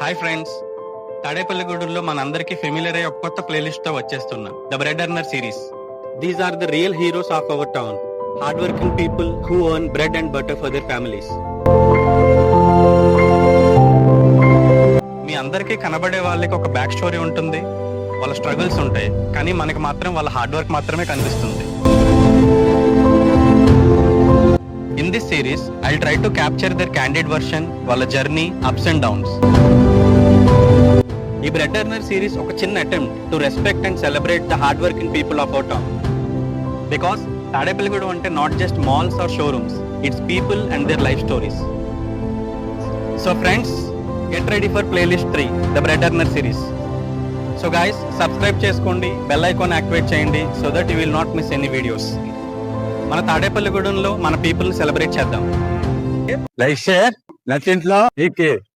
Hi friends, తాడేపల్లిగూడెంలో మనందరికీ familiar అయ్యే ఒక కొత్త ప్లేలిస్ట్ తో వచ్చేస్తున్నాం. The bread earner series. These are the real heroes of our town. Hard working people who earn bread and butter for their families. మీ అందరికీ కనబడే వాళ్ళకి ఒక బ్యాక్ స్టోరీ ఉంటుంది, వాళ్ళ స్ట్రగుల్స్ ఉంటాయి, కానీ మనకి మాత్రం వాళ్ళ హార్డ్ వర్క్ మాత్రమే కనిపిస్తుంది. In this series, I'll try to capture their candid version, వాళ్ళ జర్నీ, అప్స్ అండ్ డౌన్స్. ఈ బ్రెడ్ ఎర్నర్ సిరీస్ ఒక చిన్న attempt to respect and celebrate the hard working people of our town. Because Tadepalligudem అంటే not just malls or showrooms, it's people and their life stories. So friends, get ready for playlist 3, the bread earner series. So guys, subscribe చేసుకోండి, bell icon activate చేయండి so that you will not miss any videos. మన తాడేపల్లిగూడెంలో మన people celebrate చేద్దాం. Like share నచ్చింట్లో